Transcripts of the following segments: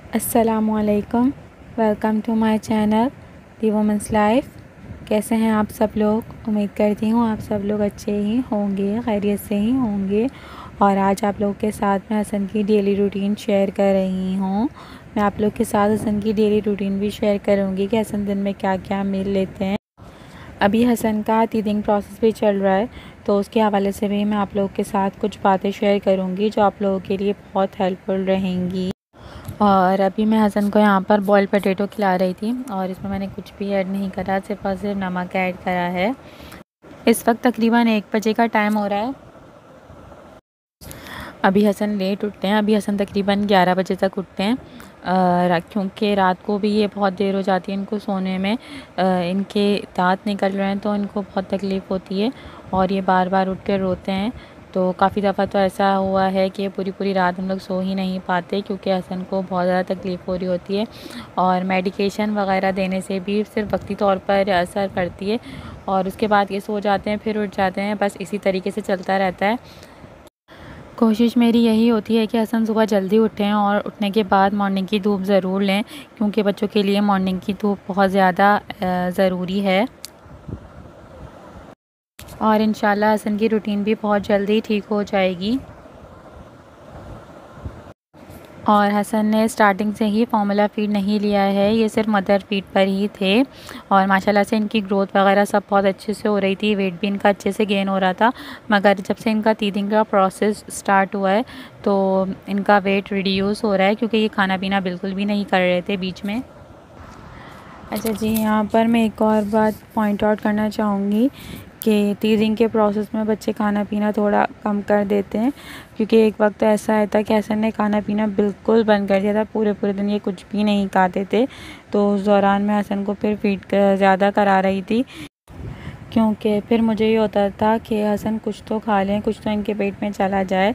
अस्सलामुअलैकुम। Welcome to my channel the women's life. कैसे हैं आप सब लोग? उम्मीद करती हूँ आप सब लोग अच्छे ही होंगे, खैरियत से ही होंगे। और आज आप लोग के साथ मैं हसन की डेली रूटीन शेयर कर रही हूँ। मैं आप लोग के साथ हसन की डेली रूटीन भी शेयर करूँगी कि हसन दिन में क्या क्या मील लेते हैं। अभी हसन का टीथिंग प्रोसेस भी चल रहा है, तो उसके हवाले से भी मैं आप लोगों के साथ कुछ बातें शेयर करूँगी जो आप लोगों के लिए बहुत हेल्पफुल रहेंगी। और अभी मैं हसन को यहाँ पर बॉयल पोटैटो खिला रही थी और इसमें मैंने कुछ भी ऐड नहीं करा, सिर्फ और सिर्फ नमक ऐड करा है। इस वक्त तकरीबन 1 बजे का टाइम हो रहा है। अभी हसन लेट उठते हैं, अभी हसन तकरीबन 11 बजे तक उठते हैं, क्योंकि रात को भी ये बहुत देर हो जाती है इनको सोने में। इनके दांत निकल रहे हैं तो इनको बहुत तकलीफ़ होती है और ये बार बार उठ कर रोते हैं। तो काफ़ी दफ़ा तो ऐसा हुआ है कि पूरी पूरी रात हम लोग सो ही नहीं पाते, क्योंकि हसन को बहुत ज़्यादा तकलीफ़ हो रही होती है और मेडिकेशन वगैरह देने से भी सिर्फ वक्ती तौर पर असर करती है और उसके बाद ये सो जाते हैं, फिर उठ जाते हैं। बस इसी तरीके से चलता रहता है। कोशिश मेरी यही होती है कि हसन सुबह जल्दी उठें और उठने के बाद मॉर्निंग की धूप ज़रूर लें, क्योंकि बच्चों के लिए मॉर्निंग की धूप बहुत ज़्यादा ज़रूरी है। और इंशाल्लाह हसन की रूटीन भी बहुत जल्दी ठीक हो जाएगी। और हसन ने स्टार्टिंग से ही फार्मूला फीड नहीं लिया है, ये सिर्फ मदर फीड पर ही थे और माशाल्लाह से इनकी ग्रोथ वगैरह सब बहुत अच्छे से हो रही थी। वेट भी इनका अच्छे से गेन हो रहा था, मगर जब से इनका टीथिंग का प्रोसेस स्टार्ट हुआ है तो इनका वेट रिड्यूस हो रहा है, क्योंकि ये खाना पीना बिल्कुल भी नहीं कर रहे थे बीच में। अच्छा जी, यहाँ पर मैं एक और बात पॉइंट आउट करना चाहूँगी कि टीथिंग के प्रोसेस में बच्चे खाना पीना थोड़ा कम कर देते हैं, क्योंकि एक वक्त ऐसा आया था कि हसन ने खाना पीना बिल्कुल बंद कर दिया था। पूरे पूरे दिन ये कुछ भी नहीं खाते थे, तो उस दौरान मैं हसन को फिर फीड ज़्यादा करा रही थी, क्योंकि फिर मुझे ये होता था कि हसन कुछ तो खा लें, कुछ तो इनके पेट में चला जाए।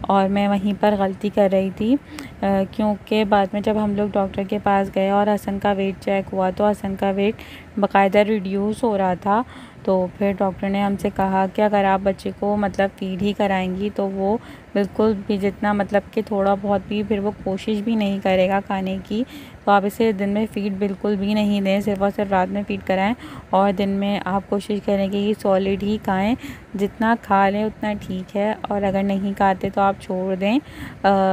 और मैं वहीं पर गलती कर रही थी, क्योंकि बाद में जब हम लोग डॉक्टर के पास गए और हसन का वेट चेक हुआ तो हसन का वेट बाकायदा रिड्यूस हो रहा था। तो फिर डॉक्टर ने हमसे कहा कि अगर आप बच्चे को मतलब फीड ही कराएंगी तो वो बिल्कुल भी जितना मतलब कि थोड़ा बहुत भी फिर वो कोशिश भी नहीं करेगा खाने की। तो आप इसे दिन में फ़ीड बिल्कुल भी नहीं दें, सिर्फ और सिर्फ रात में फ़ीड कराएं और दिन में आप कोशिश करें कि सॉलिड ही खाएं। जितना खा लें उतना ठीक है, और अगर नहीं खाते तो आप छोड़ दें।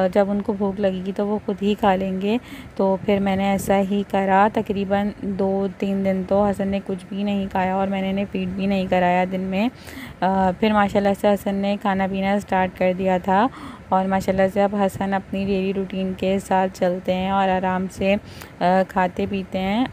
जब उनको भूख लगेगी तो वो खुद ही खा लेंगे। तो फिर मैंने ऐसा ही करा। तकरीबन 2-3 दिन तो हसन ने कुछ भी नहीं खाया और मैंने इन्हें फ़ीड भी नहीं कराया दिन में। फिर माशाल्लाह से हसन ने खाना पीना स्टार्ट कर दिया था और माशाल्लाह से अब हसन अपनी डेली रूटीन के साथ चलते हैं और आराम से खाते पीते हैं।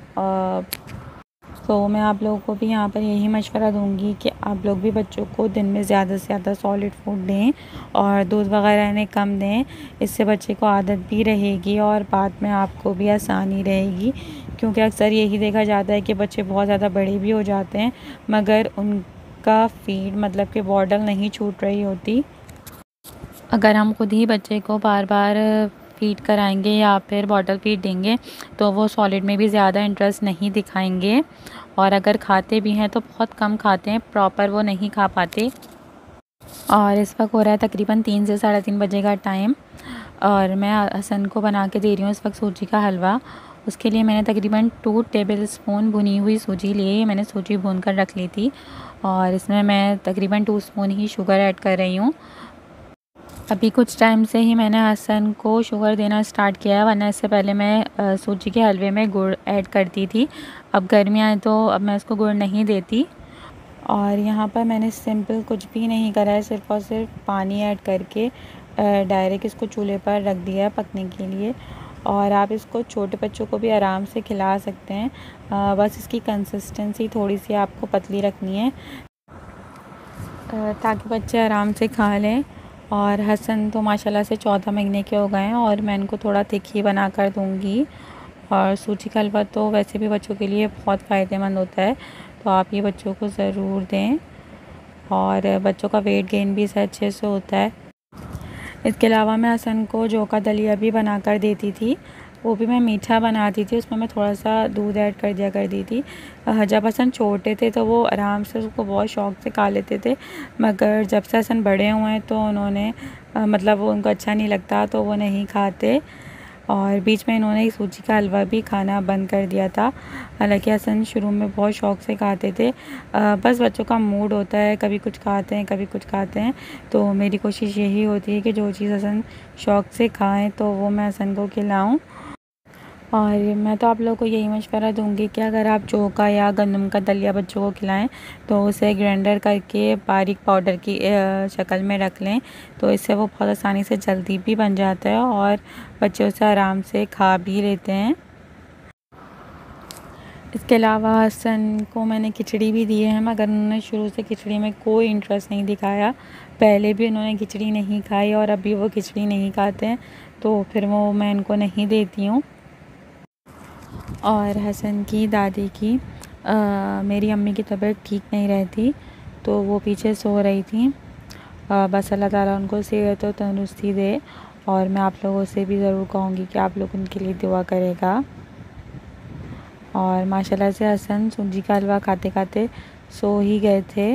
तो मैं आप लोगों को भी यहाँ पर यही मशवरा दूंगी कि आप लोग भी बच्चों को दिन में ज़्यादा से ज़्यादा सॉलिड फूड दें और दूध वगैरह इन्हें कम दें। इससे बच्चे को आदत भी रहेगी और बाद में आपको भी आसानी रहेगी, क्योंकि अक्सर यही देखा जाता है कि बच्चे बहुत ज़्यादा बड़े भी हो जाते हैं मगर उनका फीड मतलब कि बॉटल नहीं छूट रही होती। अगर हम खुद ही बच्चे को बार बार फीड कराएंगे या फिर बॉटल फीड देंगे तो वो सॉलिड में भी ज़्यादा इंटरेस्ट नहीं दिखाएंगे, और अगर खाते भी हैं तो बहुत कम खाते हैं, प्रॉपर वो नहीं खा पाते। और इस वक्त हो रहा है तकरीबन 3 से 3:30 बजे का टाइम और मैं हसन को बना के दे रही हूँ इस वक्त सूजी का हलवा। उसके लिए मैंने तकरीबन 2 टेबल स्पून भुनी हुई सूजी ली। मैंने सूजी भून कर रख ली थी और इसमें मैं तकरीबन 2 स्पून ही शुगर ऐड कर रही हूँ। अभी कुछ टाइम से ही मैंने हसन को शुगर देना स्टार्ट किया है, वरना इससे पहले मैं सूजी के हलवे में गुड़ ऐड करती थी। अब गर्मियाँ हैं तो अब मैं इसको गुड़ नहीं देती। और यहाँ पर मैंने सिंपल कुछ भी नहीं करा है, सिर्फ़ और सिर्फ पानी ऐड करके डायरेक्ट इसको चूल्हे पर रख दिया है पकने के लिए। और आप इसको छोटे बच्चों को भी आराम से खिला सकते हैं, बस इसकी कंसिस्टेंसी थोड़ी सी आपको पतली रखनी है ताकि बच्चे आराम से खा लें। और हसन तो माशाल्लाह से 14 महीने के हो गए हैं और मैं इनको थोड़ा थिक ही बना कर दूँगी। और सूजी का हलवा तो वैसे भी बच्चों के लिए बहुत फ़ायदेमंद होता है, तो आप ये बच्चों को ज़रूर दें और बच्चों का वेट गेन भी इससे अच्छे से होता है। इसके अलावा मैं हसन को जौ का दलिया भी बना कर देती थी, वो भी मैं मीठा बनाती थी, उसमें मैं थोड़ा सा दूध ऐड कर दिया करती थी। जब हसन छोटे थे तो वो आराम से उसको बहुत शौक़ से खा लेते थे, मगर जब से हसन बड़े हुए हैं तो उन्होंने मतलब वो उनको अच्छा नहीं लगता तो वो नहीं खाते। और बीच में इन्होंने सूजी का हलवा भी खाना बंद कर दिया था। हालांकि हसन शुरू में बहुत शौक़ से खाते थे। बस बच्चों का मूड होता है, कभी कुछ खाते हैं कभी कुछ खाते हैं। तो मेरी कोशिश यही होती है कि जो चीज़ हसन शौक़ से खाएं तो वो मैं हसन को खिलाऊं। और मैं तो आप लोगों को यही मशवरा दूंगी कि अगर आप जौ का या गंदम का दलिया बच्चों को खिलाएं तो उसे ग्राइंडर करके बारीक पाउडर की शक्ल में रख लें। तो इससे वो बहुत आसानी से जल्दी भी बन जाता है और बच्चे उसे आराम से खा भी लेते हैं। इसके अलावा हसन को मैंने खिचड़ी भी दी है, मगर उन्होंने शुरू से खिचड़ी में कोई इंटरेस्ट नहीं दिखाया। पहले भी उन्होंने खिचड़ी नहीं खाई और अभी वो खिचड़ी नहीं खाते हैं, तो फिर वो मैं इनको नहीं देती हूँ। और हसन की दादी की मेरी अम्मी की तबीयत ठीक नहीं रहती, तो वो पीछे सो रही थी। बस अल्लाह ताला उनको सेहत और तंदुरुस्ती दे। और मैं आप लोगों से भी ज़रूर कहूँगी कि आप लोग उनके लिए दुआ करेगा। और माशाल्लाह से हसन सूजी का हलवा खाते खाते सो ही गए थे।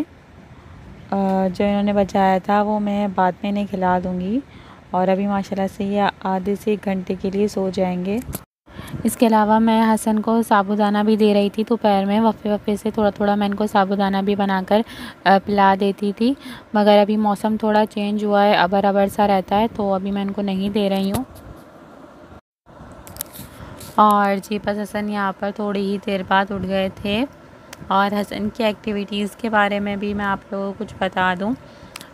जो इन्होंने बचाया था वो मैं बाद में इन्हें खिला दूँगी। और अभी माशाल्लाह से ये आधे से 1 घंटे के लिए सो जाएंगे। इसके अलावा मैं हसन को साबूदाना भी दे रही थी, दोपहर में वफ़े वफ़े से थोड़ा थोड़ा मैं इनको साबूदाना भी बनाकर पिला देती थी। मगर अभी मौसम थोड़ा चेंज हुआ है, अबर अबर सा रहता है, तो अभी मैं इनको नहीं दे रही हूँ। और जी बस हसन यहाँ पर थोड़ी ही देर बाद उठ गए थे। और हसन की एक्टिविटीज़ के बारे में भी मैं आप लोगों को कुछ बता दूँ।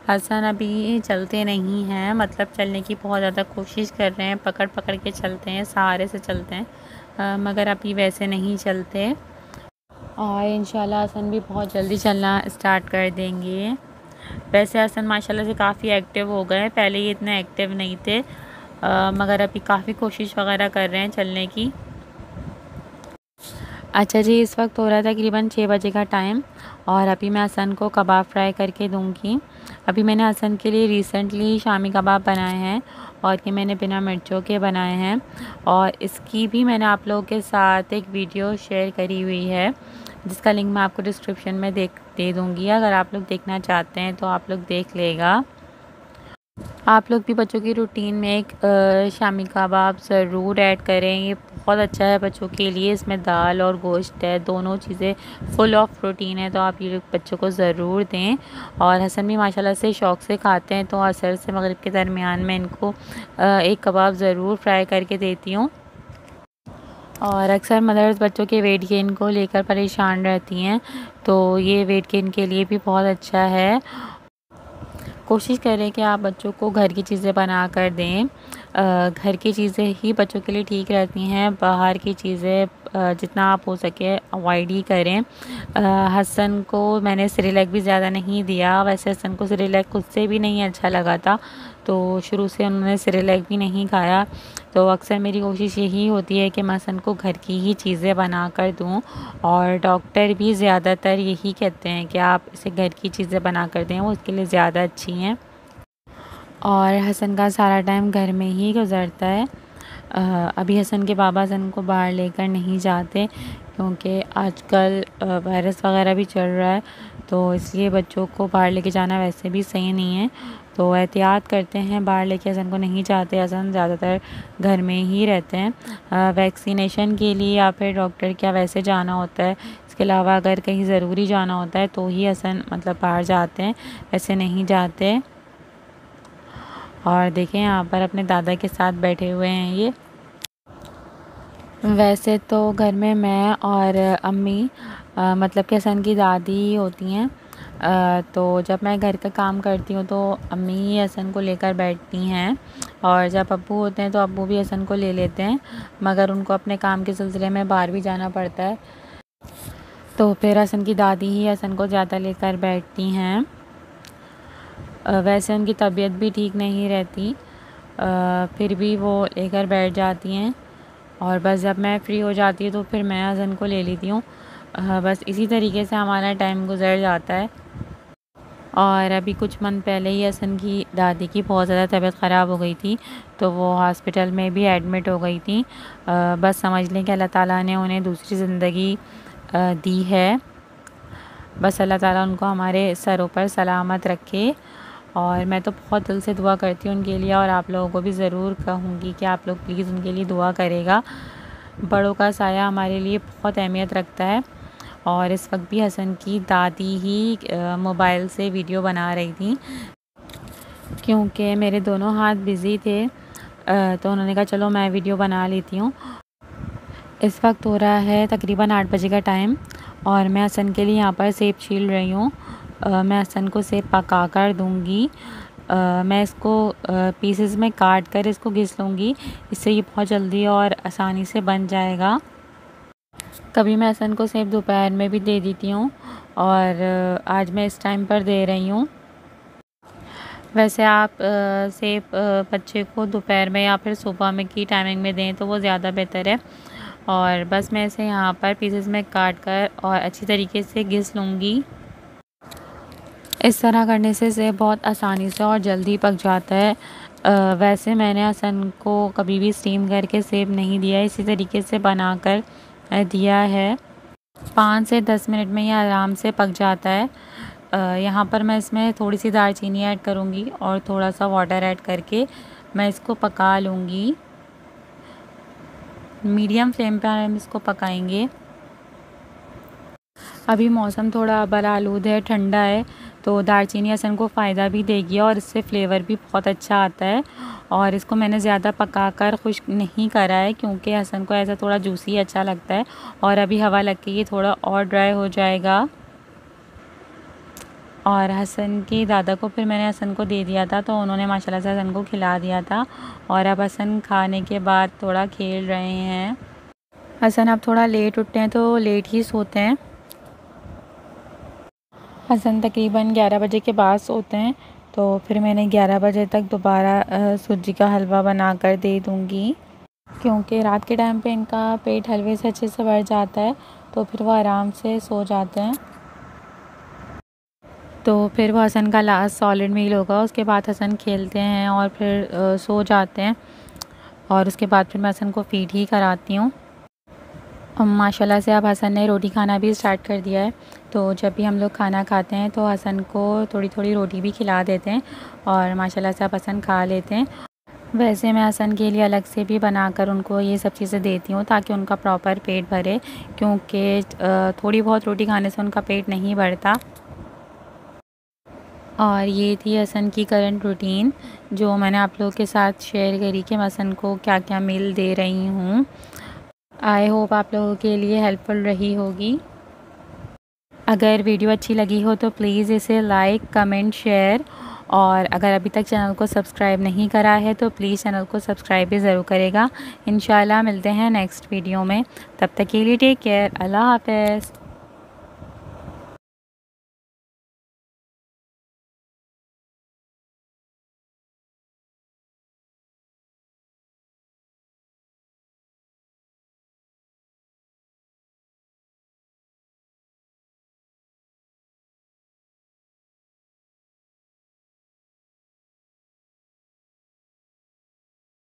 हसन अभी चलते नहीं हैं, मतलब चलने की बहुत ज़्यादा कोशिश कर रहे हैं, पकड़ पकड़ के चलते हैं, सहारे से चलते हैं, मगर अभी वैसे नहीं चलते। और इंशाल्लाह हसन भी बहुत जल्दी चलना स्टार्ट कर देंगे। वैसे हसन माशाल्लाह से काफ़ी एक्टिव हो गए हैं, पहले ये इतने एक्टिव नहीं थे, मगर अभी काफ़ी कोशिश वगैरह कर रहे हैं चलने की। अच्छा जी, इस वक्त हो रहा है तकरीबन 6 बजे का टाइम और अभी मैं हसन को कबाब फ्राई करके दूंगी। अभी मैंने हसन के लिए रिसेंटली शामी कबाब बनाए हैं और ये मैंने बिना मिर्चों के बनाए हैं। और इसकी भी मैंने आप लोगों के साथ एक वीडियो शेयर करी हुई है, जिसका लिंक मैं आपको डिस्क्रिप्शन में दे दूँगी। अगर आप लोग देखना चाहते हैं तो आप लोग देख लेगा। आप लोग भी बच्चों की रूटीन में एक शामी कबाब ज़रूर ऐड करें, ये बहुत अच्छा है बच्चों के लिए। इसमें दाल और गोश्त है, दोनों चीज़ें फुल ऑफ प्रोटीन है, तो आप ये बच्चों को ज़रूर दें। और हसन भी माशाल्लाह से शौक़ से खाते हैं, तो असर से मगरिब के दरमियान में इनको एक कबाब ज़रूर फ्राई करके देती हूँ। और अक्सर मदर्स बच्चों के वेट गेन को लेकर परेशान रहती हैं, तो ये वेट गेन के लिए भी बहुत अच्छा है। कोशिश करें कि आप बच्चों को घर की चीज़ें बना कर दें। घर की चीज़ें ही बच्चों के लिए ठीक रहती हैं, बाहर की चीज़ें जितना आप हो सके अवॉइड ही करें। हसन को मैंने सेरेलैक भी ज़्यादा नहीं दिया, वैसे हसन को सेरेलैक खुद से भी नहीं अच्छा लगा था, तो शुरू से उन्होंने सेरेलैक भी नहीं खाया। तो अक्सर मेरी कोशिश यही होती है कि मैं हसन को घर की ही चीज़ें बना कर दूँ। और डॉक्टर भी ज़्यादातर यही कहते हैं कि आप इसे घर की चीज़ें बना कर दें, वो उसके लिए ज़्यादा अच्छी हैं। और हसन का सारा टाइम घर में ही गुज़रता है। अभी हसन के बाबा हसन को बाहर लेकर नहीं जाते, क्योंकि आजकल वायरस वगैरह भी चल रहा है, तो इसलिए बच्चों को बाहर लेके जाना वैसे भी सही नहीं है, तो एहतियात करते हैं, बाहर लेके हसन को नहीं जाते। हसन ज़्यादातर घर में ही रहते हैं वैक्सीनेशन के लिए या फिर डॉक्टर क्या वैसे जाना होता है। इसके अलावा अगर कहीं ज़रूरी जाना होता है तो ही हसन मतलब बाहर जाते हैं, वैसे नहीं जाते। और देखें यहाँ पर अपने दादा के साथ बैठे हुए हैं ये। वैसे तो घर में मैं और अम्मी मतलब कि हसन की दादी होती हैं, तो जब मैं घर का काम करती हूँ तो अम्मी ही हसन को लेकर बैठती हैं, और जब अब्बू होते हैं तो अब्बू भी हसन को ले लेते हैं, मगर उनको अपने काम के सिलसिले में बाहर भी जाना पड़ता है, तो फिर हसन की दादी ही हसन को ज़्यादा लेकर बैठती हैं। वैसे उनकी तबीयत भी ठीक नहीं रहती, फिर भी वो लेकर बैठ जाती हैं, और बस जब मैं फ्री हो जाती हूँ तो फिर मैं हसन को ले लेती हूँ। बस इसी तरीके से हमारा टाइम गुजर जाता है। और अभी कुछ मंथ पहले ही हसन की दादी की बहुत ज़्यादा तबीयत ख़राब हो गई थी, तो वो हॉस्पिटल में भी एडमिट हो गई थी। बस समझ लें कि अल्लाह ताला ने उन्हें दूसरी ज़िंदगी दी है। बस अल्लाह ताला उनको हमारे सरों पर सलामत रखे। और मैं तो बहुत दिल से दुआ करती हूँ उनके लिए, और आप लोगों को भी ज़रूर कहूँगी कि आप लोग प्लीज़ उनके लिए दुआ करेगा। बड़ों का साया हमारे लिए बहुत अहमियत रखता है। और इस वक्त भी हसन की दादी ही मोबाइल से वीडियो बना रही थी, क्योंकि मेरे दोनों हाथ बिज़ी थे, तो उन्होंने कहा चलो मैं वीडियो बना लेती हूँ। इस वक्त हो रहा है तकरीबन 8 बजे का टाइम, और मैं हसन के लिए यहाँ पर सेब छील रही हूँ। मैं हसन को सेब पका कर दूँगी। मैं इसको पीसेस में काट कर इसको घिस लूँगी, इससे ये बहुत जल्दी और आसानी से बन जाएगा। कभी मैं हसन को सेब दोपहर में भी दे देती हूँ, और आज मैं इस टाइम पर दे रही हूँ। वैसे आप सेब बच्चे को दोपहर में या फिर सुबह में की टाइमिंग में दें तो वो ज़्यादा बेहतर है। और बस मैं इसे यहाँ पर पीसेस में काट कर और अच्छी तरीके से घिस लूँगी। इस तरह करने से सेब बहुत आसानी से और जल्दी पक जाता है। वैसे मैंने हसन को कभी भी स्टीम करके सेब नहीं दिया, इसी तरीके से बनाकर दिया है। 5 से 10 मिनट में ये आराम से पक जाता है। यहाँ पर मैं इसमें थोड़ी सी दालचीनी ऐड करूँगी और थोड़ा सा वाटर ऐड करके मैं इसको पका लूँगी। मीडियम फ्लेम पर हम इसको पकाएंगे। अभी मौसम थोड़ा बरआलूद है, ठंडा है, तो दालचीनी हसन को फ़ायदा भी देगी और इससे फ्लेवर भी बहुत अच्छा आता है। और इसको मैंने ज़्यादा पकाकर खुश्क नहीं करा है, क्योंकि हसन को ऐसा थोड़ा जूसी अच्छा लगता है। और अभी हवा लग के ये थोड़ा और ड्राई हो जाएगा। और हसन की दादा को फिर मैंने हसन को दे दिया था, तो उन्होंने माशाल्लाह से हसन को खिला दिया था। और अब हसन खाने के बाद थोड़ा खेल रहे हैं। हसन अब थोड़ा लेट उठते हैं तो लेट ही सोते हैं। हसन तकरीबन 11 बजे के बाद सोते हैं, तो फिर मैंने 11 बजे तक दोबारा सूजी का हलवा बना कर दे दूँगी, क्योंकि रात के टाइम पे इनका पेट हलवे से अच्छे से भर जाता है, तो फिर वो आराम से सो जाते हैं। तो फिर वो हसन का लास्ट सॉलिड मील होगा, उसके बाद हसन खेलते हैं और फिर सो जाते हैं। और उसके बाद फिर मैं हसन को फ़ीड ही कराती हूँ। माशाल्लाह से अब हसन ने रोटी खाना भी स्टार्ट कर दिया है, तो जब भी हम लोग खाना खाते हैं तो हसन को थोड़ी थोड़ी रोटी भी खिला देते हैं, और माशाल्लाह से अब हसन खा लेते हैं। वैसे मैं हसन के लिए अलग से भी बनाकर उनको ये सब चीज़ें देती हूँ, ताकि उनका प्रॉपर पेट भरे, क्योंकि थोड़ी बहुत रोटी खाने से उनका पेट नहीं भरता। और ये थी हसन की करंट रूटीन, जो मैंने आप लोगों के साथ शेयर करी कि मैं हसन को क्या क्या मील दे रही हूँ। आई होप आप लोगों के लिए हेल्पफुल रही होगी। अगर वीडियो अच्छी लगी हो तो प्लीज़ इसे लाइक, कमेंट, शेयर, और अगर अभी तक चैनल को सब्सक्राइब नहीं करा है तो प्लीज़ चैनल को सब्सक्राइब भी ज़रूर करेगा। इंशाल्लाह मिलते हैं नेक्स्ट वीडियो में। तब तक के लिए टेक केयर। अल्लाह हाफ़िज़।